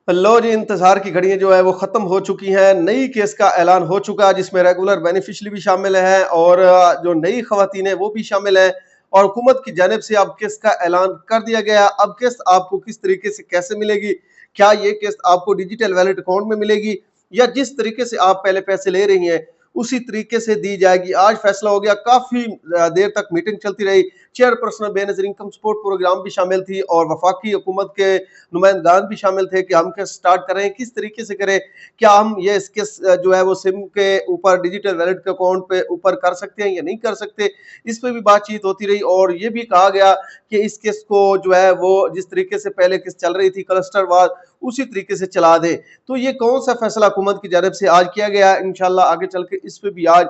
लो जी, इंतजार की घड़ियां जो है वो खत्म हो चुकी हैं। नई केस का ऐलान हो चुका है जिसमें रेगुलर बेनिफिशियरी भी शामिल है और जो नई खवातीन है वो भी शामिल है। और हुकूमत की जानिब से अब किस्त का ऐलान कर दिया गया। अब किस्त आपको किस तरीके से कैसे मिलेगी, क्या ये किस्त आपको डिजिटल वैलेट अकाउंट में मिलेगी या जिस तरीके से आप पहले पैसे ले रही हैं उसी तरीके से दी जाएगी। आज फैसला हो गया। काफी देर तक मीटिंग चलती रही। Chairperson Benazir income support programme भी शामिल थी और वफाकी हुकूमत के नुमाइंदगान भी शामिल थे कि हम कैसे स्टार्ट करें, किस तरीके से करें, क्या हम ये इसके जो है वो सिम के ऊपर डिजिटल वैलेट के अकाउंट पे ऊपर कर सकते हैं या नहीं कर सकते। इस पे भी बातचीत होती रही और ये भी कहा गया कि इस किस्त को जो है वो जिस तरीके से पहले किस्त चल रही थी क्लस्टरवार उसी तरीके से चला दे। तो ये कौन सा फैसला हुकूमत की जानिब से आज किया गया, इंशाल्लाह आगे चल के इस पे भी आज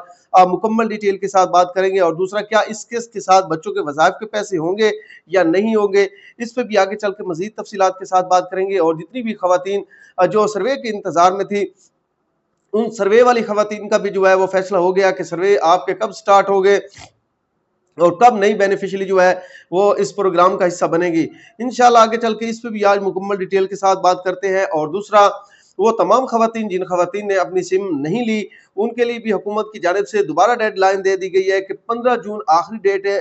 मुकम्मल डिटेल के साथ बात करेंगे। और दूसरा, क्या इस किस्त के साथ बच्चों के वज़ाइफ के पैसे होंगे या नहीं होंगे, इस पे भी आगे चल के मजीद तफसीलात के साथ बात करेंगे। और जितनी भी खवातीन जो सर्वे के इंतजार में थी, उन सर्वे वाली खवातीन का भी जो है वो फैसला हो गया कि सर्वे आपके कब स्टार्ट हो गए और कब नई बेनिफिशियरी जो है वो इस प्रोग्राम का हिस्सा बनेगी। इंशाल्लाह आगे चल के इस पे भी आज मुकम्मल डिटेल के साथ बात करते हैं। और दूसरा, वो तमाम खवातीन जिन खवातीन ने अपनी सिम नहीं ली उनके लिए भी हुकूमत की जानिब से दोबारा डेडलाइन दे दी गई है कि 15 जून आखिरी डेट है।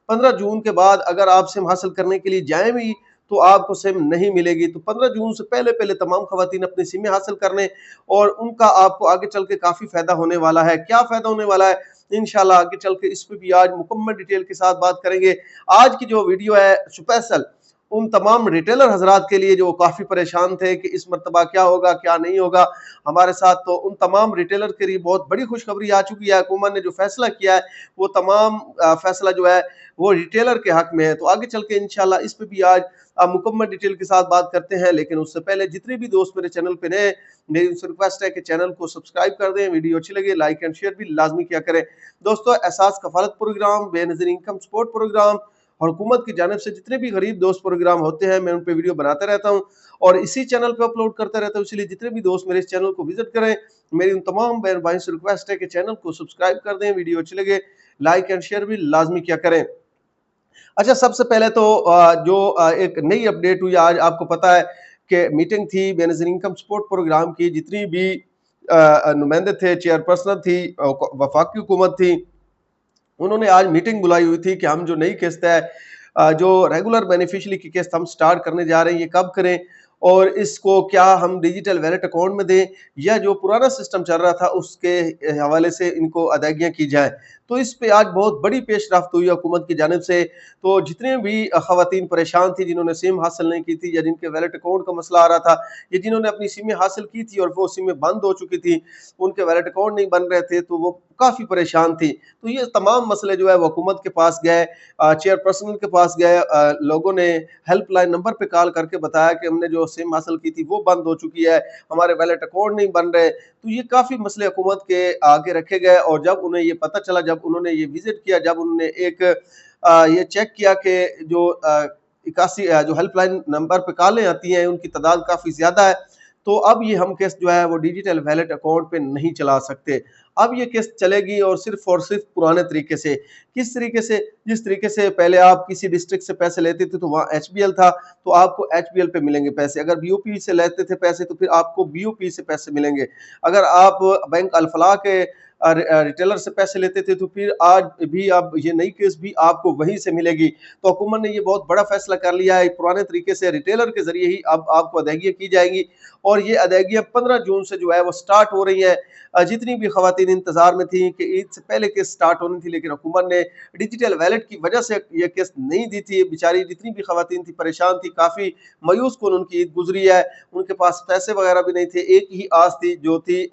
15 जून के बाद अगर आप सिम हासिल करने के लिए जाएं भी तो आपको सिम नहीं मिलेगी। तो 15 जून से पहले पहले तमाम खवातीन अपनी सिमें हासिल कर लें और उनका आपको आगे चल के काफी फायदा होने वाला है। क्या फायदा होने वाला है, इंशाल्लाह आगे चल के इस पे भी आज मुकम्मल डिटेल के साथ बात करेंगे। आज की जो वीडियो है स्पेशल उन तमाम रिटेलर हजरात के लिए जो काफी परेशान थे कि इस मर्तबा क्या होगा क्या नहीं होगा हमारे साथ। तो उन तमाम रिटेलर के लिए बहुत बड़ी खुशखबरी आ चुकी है। हुकूमत ने जो फैसला किया है वो तमाम फैसला जो है वो रिटेलर के हक में है। तो आगे चल के इंशाल्लाह इस पे भी आज मुकम्मल डिटेल के साथ बात करते हैं। लेकिन उससे पहले जितने भी दोस्त मेरे चैनल पे नए, मेरी उनसे रिक्वेस्ट है कि चैनल को सब्सक्राइब कर दें, वीडियो अच्छी लगे लाइक एंड शेयर भी लाजमी किया करें। दोस्तों, एहसास कफालत programme, Benazir income support programme और हुकूमत की जानिब से जितने भी गरीब दोस्त प्रोग्राम होते हैं मैं उन पे वीडियो बनाता रहता हूँ और इसी चैनल पे अपलोड करता रहता हूँ। इसलिए जितने भी दोस्त मेरे इस चैनल को विजिट करें, मेरी उन तमाम बहन भाई से रिक्वेस्ट है कि चैनल को सब्सक्राइब कर दें, वीडियो अच्छी लगे लाइक एंड शेयर भी लाजमी किया करें। अच्छा, सबसे पहले तो जो एक नई अपडेट हुई आज, आपको पता है कि मीटिंग थी बेनज़ीर इनकम सपोर्ट प्रोग्राम की। जितनी भी नुमाइंदे थे, चेयरपर्सन थी, वफाकी हुकूमत थी, उन्होंने आज मीटिंग बुलाई हुई थी कि हम जो नई किस्त है, जो रेगुलर बेनिफिशियरी की किस्त हम स्टार्ट करने जा रहे हैं, ये कब करें और इसको क्या हम डिजिटल वैलेट अकाउंट में दें या जो पुराना सिस्टम चल रहा था उसके हवाले से इनको अदायगियां की जाए। तो इस पे आज बहुत बड़ी पेशरफ्त हुई हुकूमत की जानिब से। तो जितने भी खवातीन परेशान थी जिन्होंने सिम हासिल नहीं की थी या जिनके वैलेट अकाउंट का मसला आ रहा था या जिन्होंने अपनी सिमें हासिल की थी और वो सिमें बंद हो चुकी थी, उनके वैलेट अकाउंट नहीं बन रहे थे, तो वो काफ़ी परेशान थी। तो ये तमाम मसले जो है वो हुकूमत के पास गए, चेयरपर्सन के पास गए। लोगों ने हेल्पलाइन नंबर पे कॉल करके बताया कि हमने जो सिम हासिल की थी वो बंद हो चुकी है, हमारे वैलेट अकाउंट नहीं बन रहे। तो ये काफ़ी मसले हुकूमत के आगे रखे गए और जब उन्हें ये पता चला, जब उन्होंने ये विजिट किया, जब उन्होंने एक ये चेक किया कि जो 81 जो हेल्पलाइन नंबर पे कॉलें आती हैं उनकी तादाद काफ़ी ज़्यादा है, तो अब ये हम किस्त जो है वो डिजिटल वैलेट अकाउंट पे नहीं चला सकते। अब ये किस्त चलेगी और सिर्फ पुराने तरीके से। किस तरीके से? जिस तरीके से पहले आप किसी डिस्ट्रिक्ट से पैसे लेते थे तो वहाँ एचबीएल था, तो आपको एचबीएल पे मिलेंगे पैसे। अगर बीओपी से लेते थे पैसे तो फिर आपको बीओपी से पैसे मिलेंगे। अगर आप बैंक अल-फलाह के रिटेलर से पैसे लेते थे तो फिर आज भी अब ये नई किस्त भी आपको वहीं से मिलेगी। तो हुकूमत ने ये बहुत बड़ा फैसला कर लिया है। पुराने तरीके से रिटेलर के ज़रिए ही अब आपको अदायगियाँ की जाएँगी और ये अदायगियाँ 15 जून से जो है वो स्टार्ट हो रही हैं। जितनी भी खवातीन इंतज़ार में थी कि ईद से पहले किस्त स्टार्ट होनी थी, लेकिन हुकूमत ने डिजिटल वैलेट की वजह से ये किस्त नहीं दी थी। बेचारी जितनी भी खवातीन थी परेशान थी, काफ़ी मायूस कुन उनकी ईद गुजरी है। उनके पास पैसे वगैरह भी नहीं थे। एक ही आस थी जो थी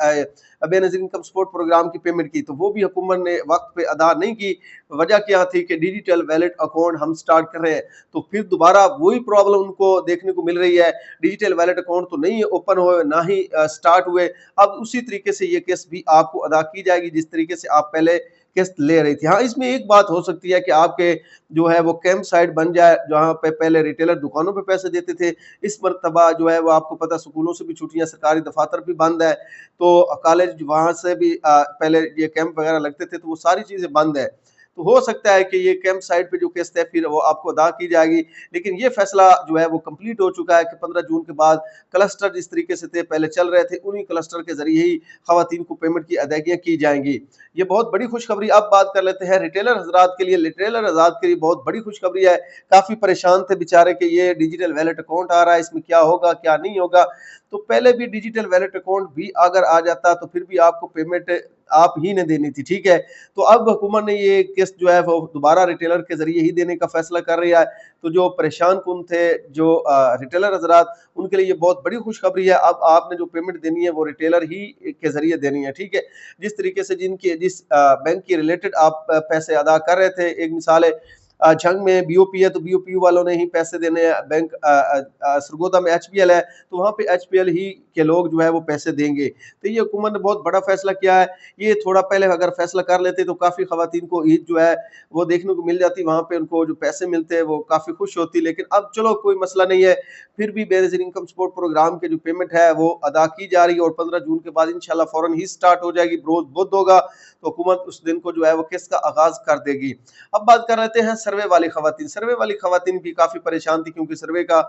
बेनज़ीर इनकम सपोर्ट प्रोग्राम की पेमेंट की, तो वो भी हुकूमत ने वक्त पे अदा नहीं की। वजह क्या थी कि डिजिटल वैलेट अकाउंट हम स्टार्ट कर रहे हैं, तो फिर दोबारा वही प्रॉब्लम उनको देखने को मिल रही है। डिजिटल वैलेट अकाउंट तो नहीं ओपन हुए, ना ही स्टार्ट हुए। अब उसी तरीके से ये किस्त भी आपको अदा की जाएगी जिस तरीके से आप पहले किस्त ले रही थी। हाँ, इसमें एक बात हो सकती है कि आपके जो है वो कैंप साइट बन जाए जहाँ पे पहले रिटेलर दुकानों पे पैसे देते थे। इस मर्तबा जो है वो आपको पता स्कूलों से भी छुट्टियां, सरकारी दफातर भी बंद है, तो कॉलेज वहाँ से भी पहले ये कैंप वगैरह लगते थे, तो वो सारी चीज़ें बंद है। تو ہو سکتا ہے کہ یہ کیمپ سائٹ پہ جو قسط ہے پھر وہ آپ کو ادا کی جائے گی، لیکن یہ فیصلہ جو ہے وہ کمپلیٹ ہو چکا ہے کہ 15 جون کے بعد کلسٹر جس طریقے سے تھے پہلے چل رہے تھے انہی کلسٹر کے ذریعے ہی خواتین کو پیمنٹ کی ادائیگیاں کی جائیں گی۔ یہ بہت بڑی خوشخبری اب بات کر لیتے ہیں ریٹیلر حضرات کے لیے۔ ریٹیلر حضرات کے لیے بہت بڑی خوشخبری ہے، کافی پریشان تھے بیچارے کہ یہ ڈیجیٹل ویلٹ اکاؤنٹ آ رہا ہے، اس میں کیا ہوگا کیا نہیں ہوگا۔ تو پہلے بھی ڈیجیٹل ویلٹ اکاؤنٹ بھی اگر آ جاتا تو پھر بھی آپ کو پیمنٹ آپ ہی نے دینی تھی، ٹھیک ہے۔ تو اب حکومت نے یہ قسط جو ہے وہ دوبارہ ریٹیلر کے ذریعے ہی دینے کا فیصلہ کر رہی ہے۔ تو جو پریشان کن تھے جو ریٹیلر حضرات ان کے لیے یہ بہت بڑی خوشخبری ہے، اب آپ نے جو پیمنٹ دینی ہے وہ ریٹیلر ہی کے ذریعے دینی ہے، ٹھیک ہے۔ جس طریقے سے جس بینک کی ریلیٹڈ آپ پیسے ادا کر رہے تھے، ایک مثال ہے جھنگ میں بی او پی ہے تو بی او پی والوں نے ہی پیسے دینے ہیں، بینک سرگودا میں ایچ پی ایل ہے تو وہاں پہ ایچ پی ایل ہی کے لوگ جو ہے وہ پیسے دیں گے۔ تو یہ حکومت نے بہت بڑا فیصلہ کیا ہے، یہ تھوڑا پہلے اگر فیصلہ کر لیتے تو کافی خواتین کو عید جو ہے وہ دیکھنے کو مل جاتی، وہاں پہ ان کو جو پیسے ملتے ہیں وہ کافی خوش ہوتی، لیکن اب چلو کوئی مسئلہ نہیں ہے، پھر بھی بے نظیر انکم سپورٹ پروگرام کے جو پیمنٹ ہے وہ ادا کی جا رہی ہے اور 15 جون کے بعد انشاءاللہ فوراً ہی سٹارٹ ہو جائے گی، بروز بدھ ہوگا تو حکومت اس دن کو جو ہے وہ قسط کا آغاز کر دے گی۔ اب بات کر لیتے ہیں سروے والی خواتین۔ سروے والی خواتین بھی کافی پریشان تھی کیونکہ سروے کا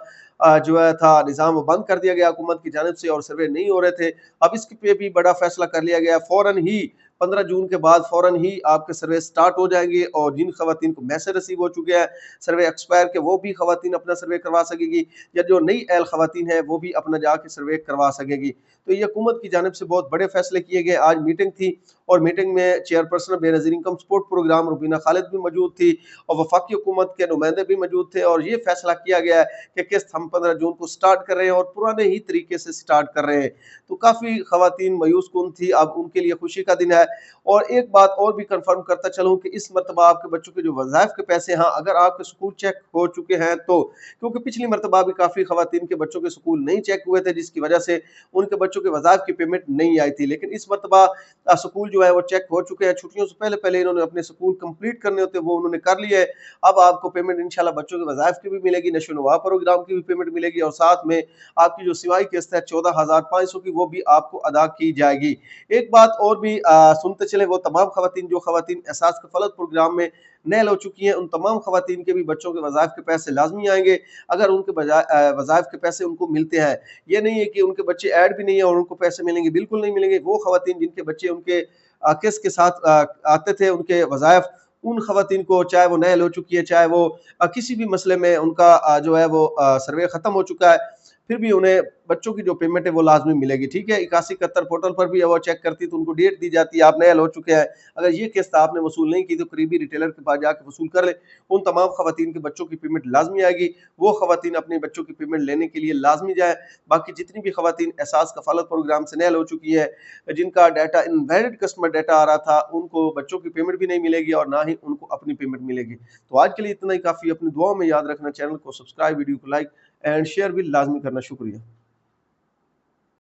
جو ہے تھا نظام وہ بند کر دیا گیا حکومت کی جانب سے اور سروے نہیں ہو رہے تھے۔ اب اس پہ بھی بڑا فیصلہ کر لیا گیا، فوراً ہی 15 جون کے بعد فوراً ہی آپ کے سروے سٹارٹ ہو جائیں گے اور جن خواتین کو میسج رسیو ہو چکے ہیں سروے ایکسپائر کے وہ بھی خواتین اپنا سروے کروا سکے گی، یا جو نئی اہل خواتین ہیں وہ بھی اپنا جا کے سروے کروا سکے گی۔ تو یہ حکومت کی جانب سے بہت بڑے فیصلے کیے گئے۔ آج میٹنگ تھی اور میٹنگ میں چیئرپرسن بے نظیر انکم سپورٹ پروگرام روبینہ خالد بھی موجود تھی اور وفاقی حکومت کے نمائندے بھی موجود تھے، اور یہ فیصلہ کیا گیا ہے کہ قسط ہم 15 جون کو سٹارٹ کر رہے ہیں اور پرانے ہی طریقے سے سٹارٹ کر رہے ہیں۔ تو کافی خواتین مایوس کن تھی، اب ان کے لیے خوشی کا دن ہے۔ اور ایک بات اور بھی کنفرم کرتا چلوں کہ اس مرتبہ آپ کے بچوں کے جو وظائف کے پیسے، ہاں اگر آپ کے سکول چیک ہو چکے ہیں تو، کیونکہ پچھلی مرتبہ بھی کافی خواتین کے بچوں کے سکول نہیں چیک ہوئے تھے جس کی وجہ سے ان کے بچوں کے وظائف کی پیمنٹ نہیں آئی تھی، لیکن اس مرتبہ سکول جو ہے وہ چیک ہو چکے ہیں، چھٹیوں سے پہلے پہلے انہوں نے اپنے سکول کمپلیٹ کرنے ہوتے وہ انہوں نے کر لیے ہے۔ اب آپ کو پیمنٹ انشاءاللہ بچوں کے وظائف کی بھی ملے گی، نشو و نما پروگرام کی بھی پیمنٹ ملے گی، اور ساتھ میں آپ کی جو سوائی قسط ہے 14,500 کی وہ بھی آپ کو ادا کی جائے گی۔ ایک بات اور بھی سنتے چلے، وہ تمام خواتین جو خواتین احساس کفالت پروگرام میں نیل ہو چکی ہیں ان تمام خواتین کے بھی بچوں کے وظائف کے پیسے لازمی آئیں گے اگر ان کے وظائف کے پیسے ان کو ملتے ہیں۔ یہ نہیں ہے کہ ان کے بچے ایڈ بھی نہیں ہیں اور ان کو پیسے ملیں گے، بالکل نہیں ملیں گے۔ وہ خواتین جن کے بچے ان کے قسط کے ساتھ آتے تھے ان کے وظائف، ان خواتین کو چاہے وہ نیل ہو چکی ہے، چاہے وہ کسی بھی مسئلے میں ان کا جو ہے وہ سروے ختم ہو چکا ہے، پھر بھی انہیں بچوں کی جو پیمنٹ ہے وہ لازمی ملے گی، ٹھیک ہے۔ 8171 پورٹل پر بھی وہ چیک کرتی تو ان کو ڈیٹ دی جاتی ہے، آپ نیل ہو چکے ہیں، اگر یہ قسط آپ نے وصول نہیں کی تو قریبی ریٹیلر کے پاس جا کے وصول کر لیں۔ ان تمام خواتین کے بچوں کی پیمنٹ لازمی آئے گی، وہ خواتین اپنے بچوں کی پیمنٹ لینے کے لیے لازمی جائیں۔ باقی جتنی بھی خواتین احساس کفالت پروگرام سے نیل ہو چکی ہے، جن کا ڈیٹا انویلڈ کسٹمر ڈیٹا آ رہا تھا، ان کو بچوں کی پیمنٹ بھی نہیں ملے گی اور نہ ہی ان کو اپنی پیمنٹ ملے گی۔ تو آج کے لیے اتنا ہی کافی، اپنی دعاؤں میں یاد رکھنا، چینل کو سبسکرائب، ویڈیو کو لائک اینڈ شیئر بھی لازمی کرنا۔ شکریہ۔